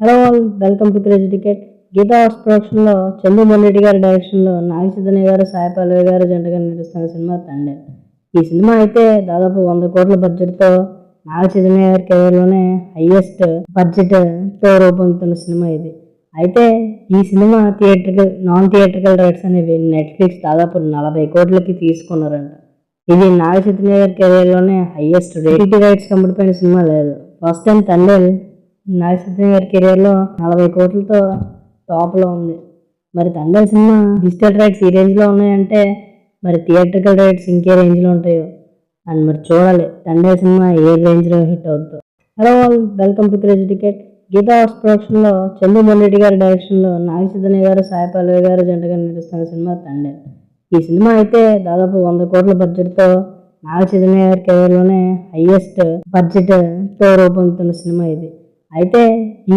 Hello all, welcome to crazy ticket. Geetha Arts ప్రొడక్షన్లో చందు మొండెడ్డి గారి డైరెక్షన్లో నాగ చైతన్య గారు, సాయి పల్లవి గారు జంటగా నటిస్తున్న సినిమా తండేల్. ఈ సినిమా అయితే దాదాపు 100 కోట్ల బడ్జెట్తో నాగ చైతన్య గారి కెరీర్లోనే హైయెస్ట్ బడ్జెట్తో రూపొందుతున్న సినిమా ఇది. అయితే ఈ సినిమా నాన్ థియేట్రికల్ రైట్స్ అనేవి నెట్ఫ్లిక్స్ దాదాపు 40 కోట్లకి తీసుకున్నారంట. ఇది నాగ చైతన్య గారి కెరీర్లోనే హైయెస్ట్ రేటింగ్ రైట్స్ అమ్ముడుపోయిన సినిమా లేదు. ఫస్ట్ టైం తండేల్ నాగ చైతన్య గారి కెరీర్లో 40 కోట్లతో టాప్లో ఉంది. మరి తండేల్ సినిమా డిజిటల్ రైట్స్ ఈ రేంజ్లో ఉన్నాయంటే మరి థియేట్రికల్ రైట్స్ ఇంకే రేంజ్లో ఉంటాయో అని మరి చూడాలి తండేల్ సినిమా ఏ రేంజ్లో హిట్ అవుతుందో. Hello all, welcome to crazy ticket. Geetha Arts ప్రొడక్షన్లో చందు మొండెడ్డి గారి డైరెక్షన్లో నాగ చైతన్య గారు, సాయి పల్లవి గారు జంటగా నటిస్తున్న సినిమా తండేల్. ఈ సినిమా అయితే దాదాపు 100 కోట్ల బడ్జెట్తో నాగ చైతన్య గారి కెరీర్లోనే హైయెస్ట్ బడ్జెట్తో రూపొందుతున్న సినిమా ఇది. అయితే ఈ